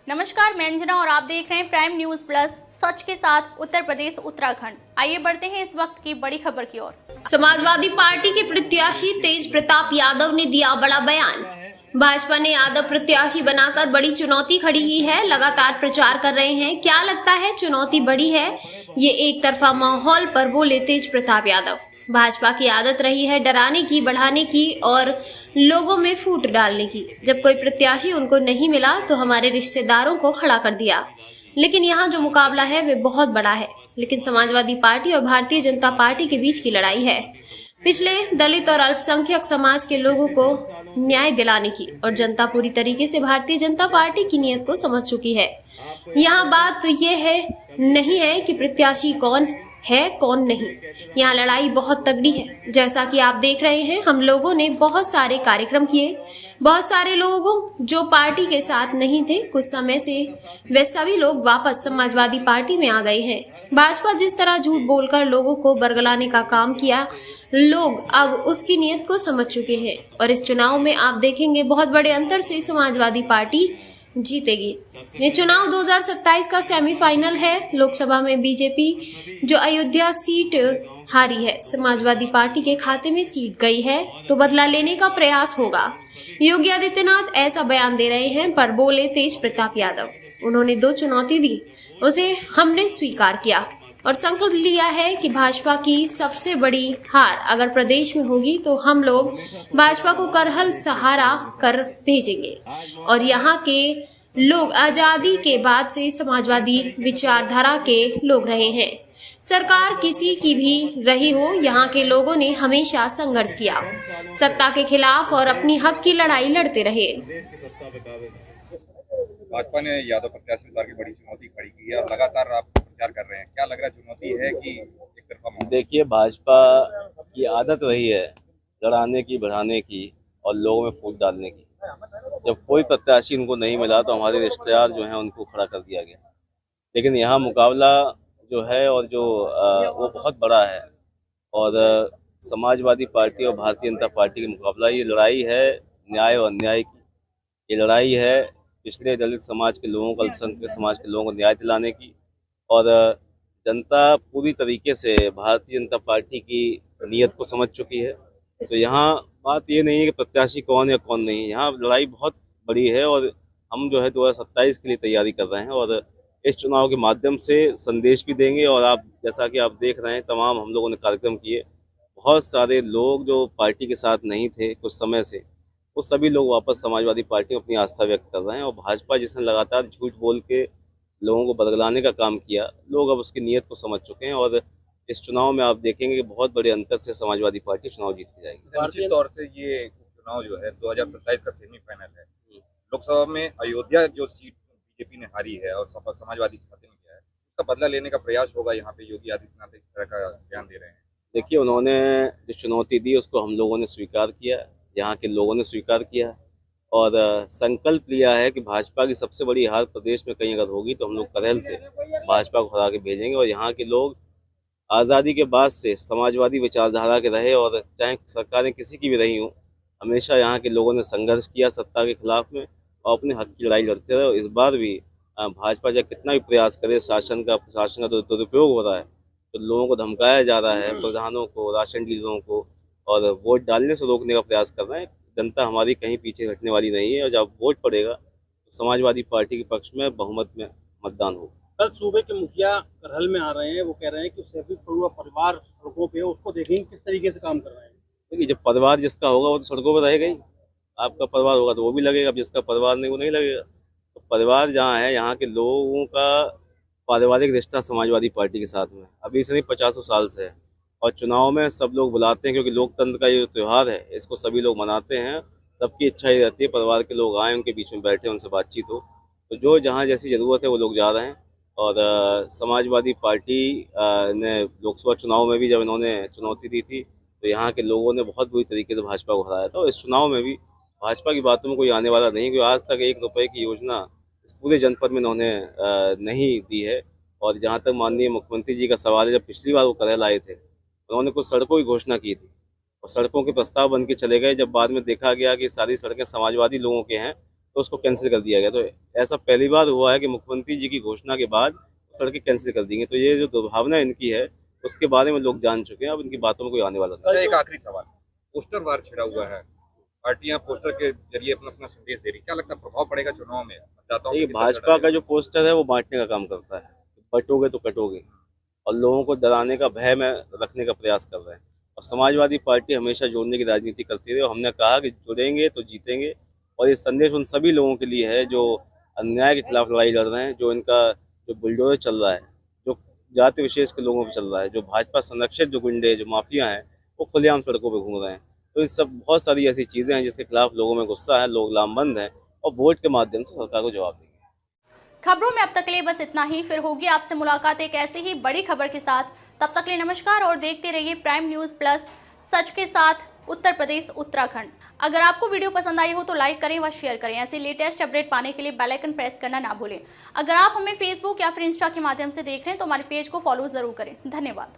नमस्कार, मैं अंजना और आप देख रहे हैं प्राइम न्यूज प्लस, सच के साथ उत्तर प्रदेश उत्तराखंड। आइए बढ़ते हैं इस वक्त की बड़ी खबर की ओर। समाजवादी पार्टी के प्रत्याशी तेज प्रताप यादव ने दिया बड़ा बयान। भाजपा ने यादव प्रत्याशी बनाकर बड़ी चुनौती खड़ी की है। लगातार प्रचार कर रहे हैं। क्या लगता है चुनौती बड़ी है? ये एक तरफा माहौल पर बोले तेज प्रताप यादव। भाजपा की आदत रही है डराने की, बढ़ाने की और लोगों में फूट डालने की। जब कोई प्रत्याशी उनको नहीं मिला तो हमारे रिश्तेदारों को खड़ा कर दिया। लेकिन यहाँ जो मुकाबला है वे बहुत बड़ा है। लेकिन समाजवादी पार्टी और भारतीय जनता पार्टी के बीच की लड़ाई है। पिछले दलित और अल्पसंख्यक समाज के लोगों को न्याय दिलाने की और जनता पूरी तरीके से भारतीय जनता पार्टी की नीयत को समझ चुकी है। यहाँ बात यह है नहीं है कि प्रत्याशी कौन है कौन नहीं। यहाँ लड़ाई बहुत तगड़ी है। जैसा कि आप देख रहे हैं, हम लोगों ने बहुत सारे कार्यक्रम किए। बहुत सारे लोगों जो पार्टी के साथ नहीं थे कुछ समय से, वे सभी लोग वापस समाजवादी पार्टी में आ गए हैं। भाजपा जिस तरह झूठ बोलकर लोगों को बरगलाने का काम किया, लोग अब उसकी नीयत को समझ चुके हैं और इस चुनाव में आप देखेंगे बहुत बड़े अंतर से समाजवादी पार्टी जीतेगी। ये चुनाव 2027 का सेमीफाइनल है। लोकसभा में बीजेपी जो अयोध्या सीट हारी है, समाजवादी पार्टी के खाते में सीट गई है तो बदला लेने का प्रयास होगा। योगी आदित्यनाथ ऐसा बयान दे रहे हैं, पर बोले तेज प्रताप यादव। उन्होंने 2 चुनौती दी, उसे हमने स्वीकार किया और संकल्प लिया है कि भाजपा की सबसे बड़ी हार अगर प्रदेश में होगी तो हम लोग भाजपा को करहल सहारा कर भेजेंगे। और यहाँ के लोग आजादी के बाद से समाजवादी विचारधारा के लोग रहे हैं। सरकार किसी की भी रही हो, यहाँ के लोगों ने हमेशा संघर्ष किया, सत्ता के खिलाफ और अपनी हक की लड़ाई लड़ते रहे। भाजपा ने यादव प्रत्याशी उतार की बड़ी चुनौती खड़ी की है और लगातार आप प्रचार कर रहे हैं। क्या लग रहा है चुनौती है कि एक तरफा माहौल? देखिए, भाजपा की आदत रही है लड़ाने की, बढ़ाने की और लोगों में फूट डालने की। जब कोई प्रत्याशी उनको नहीं मिला तो हमारे रिश्तेदार जो हैं उनको खड़ा कर दिया गया। लेकिन यहाँ मुकाबला जो है और जो वो बहुत बड़ा है और समाजवादी पार्टी और भारतीय जनता पार्टी का मुकाबला, ये लड़ाई है न्याय और अन्याय की। ये लड़ाई है पिछड़े दलित समाज के लोगों को, अल्पसंख्यक समाज के लोगों को न्याय दिलाने की। और जनता पूरी तरीके से भारतीय जनता पार्टी की नीयत को समझ चुकी है। तो यहाँ बात ये नहीं है कि प्रत्याशी कौन है कौन नहीं। यहाँ लड़ाई बहुत बड़ी है और हम जो है 2027 के लिए तैयारी कर रहे हैं और इस चुनाव के माध्यम से संदेश भी देंगे। और आप जैसा कि आप देख रहे हैं, तमाम हम लोगों ने कार्यक्रम किए। बहुत सारे लोग जो पार्टी के साथ नहीं थे कुछ समय से, वो सभी लोग वापस समाजवादी पार्टी में अपनी आस्था व्यक्त कर रहे हैं। और भाजपा जिसने लगातार झूठ बोल के लोगों को बदलाने का काम किया, लोग अब उसकी नीयत को समझ चुके हैं और इस चुनाव में आप देखेंगे कि बहुत बड़े अंतर से समाजवादी पार्टी चुनाव जीत के जाएगी। निश्चित तौर से ये चुनाव जो है 2027 का सेमीफाइनल है। लोकसभा में अयोध्या जो सीट बीजेपी ने हारी है और समाजवादी के खाते में गया है, उसका बदला लेने का प्रयास होगा। यहाँ पे योगी आदित्यनाथ इस तरह का बयान दे रहे हैं। देखिए, उन्होंने जो चुनौती दी उसको हम लोगों ने स्वीकार किया, यहाँ के लोगों ने स्वीकार किया और संकल्प लिया है कि भाजपा की सबसे बड़ी हार प्रदेश में कहीं अगर होगी तो हम लोग करहल से भाजपा को हरा के भेजेंगे। और यहाँ के लोग आज़ादी के बाद से समाजवादी विचारधारा के रहे और चाहे सरकारें किसी की भी रही हों, हमेशा यहाँ के लोगों ने संघर्ष किया सत्ता के खिलाफ में और अपने हक की लड़ाई लड़ते रहे। और इस बार भी भाजपा जब कितना भी प्रयास करे, प्रशासन का दुरुपयोग हो रहा है, तो लोगों को धमकाया जा रहा है, प्रधानों को, राशन डीलरों को, और वोट डालने से रोकने का प्रयास कर रहे हैं। जनता हमारी कहीं पीछे हटने वाली नहीं है और जब वोट पड़ेगा तो समाजवादी पार्टी के पक्ष में बहुमत में मतदान होगा। कल सूबे के मुखिया करहल में आ रहे हैं, वो कह रहे हैं कि सैफी पड़ुआ परिवार सड़कों पे, उसको देखेंगे किस तरीके से काम कर रहे हैं। देखिए, जब परिवार जिसका होगा वो तो सड़कों पर रहेगा ही। आपका परिवार होगा तो वो भी लगेगा, अब जिसका परिवार नहीं वो नहीं लगेगा। तो परिवार जहाँ है, यहाँ के लोगों का पारिवारिक रिश्ता समाजवादी पार्टी के साथ में अभी से नहीं 50 साल से है। और चुनाव में सब लोग बुलाते हैं क्योंकि लोकतंत्र का ये त्यौहार है, इसको सभी लोग मनाते हैं। सबकी इच्छा ही रहती है परिवार के लोग आएँ, उनके बीच में बैठे, उनसे बातचीत हो। तो जो जहाँ जैसी ज़रूरत है वो लोग जा रहे हैं। और समाजवादी पार्टी ने लोकसभा चुनाव में भी जब इन्होंने चुनौती दी थी तो यहाँ के लोगों ने बहुत बुरी तरीके से भाजपा को हराया था। और इस चुनाव में भी भाजपा की बातों में कोई आने वाला नहीं, क्योंकि आज तक 1 रुपये की योजना इस पूरे जनपद में इन्होंने नहीं दी है। और जहाँ तक माननीय मुख्यमंत्री जी का सवाल है, जब पिछली बार वो करहल आए थे उन्होंने कुछ सड़कों की घोषणा की थी और सड़कों के प्रस्ताव बन के चले गए। जब बाद में देखा गया कि सारी सड़कें समाजवादी लोगों के हैं तो उसको कैंसिल कर दिया गया। तो ऐसा पहली बार हुआ है कि मुख्यमंत्री जी की घोषणा के बाद सड़कें कैंसिल कर दी गई। तो ये जो दुर्भावना इनकी है उसके बारे में लोग जान चुके हैं, अब इनकी बातों में कोई आने वाला नहीं। अच्छा, एक आखिरी सवाल, पोस्टर वार छिड़ा हुआ है, पार्टियां पोस्टर के जरिए अपना अपना संदेश दे रही, क्या लगता है प्रभाव पड़ेगा चुनाव में मतदाताओं ये पे? भाजपा का जो पोस्टर है वो बांटने का काम करता है, बटोगे तो कटोगे, और लोगों को डराने का भय में रखने का प्रयास कर रहे हैं। और समाजवादी पार्टी हमेशा जोड़ने की राजनीति करती रही और हमने कहा कि जुड़ेंगे तो जीतेंगे। और ये संदेश उन सभी लोगों के लिए है जो अन्याय के खिलाफ लड़ाई लड़ रहे हैं, जो इनका जो बुलडोजर चल रहा है, जो जाति विशेष के लोगों पर चल रहा है, जो भाजपा संरक्षित जो गुंडे जो माफिया हैं वो खुलेआम सड़कों पर घूम रहे हैं। तो ये सब बहुत सारी ऐसी चीज़ें हैं जिसके खिलाफ लोगों में गुस्सा है, लोग लामबंद हैं और वोट के माध्यम से सरकार को जवाब देंगे। खबरों में अब तक के लिए बस इतना ही। फिर होगी आपसे मुलाकात एक ऐसी ही बड़ी खबर के साथ। तब तक के लिए नमस्कार और देखते रहिए प्राइम न्यूज़ प्लस, सच के साथ उत्तर प्रदेश उत्तराखंड। अगर आपको वीडियो पसंद आई हो तो लाइक करें व शेयर करें। ऐसे लेटेस्ट अपडेट पाने के लिए बेल आइकन प्रेस करना ना भूलें। अगर आप हमें फेसबुक या फिर इंस्टा के माध्यम से देख रहे हैं तो हमारे पेज को फॉलो जरूर करें। धन्यवाद।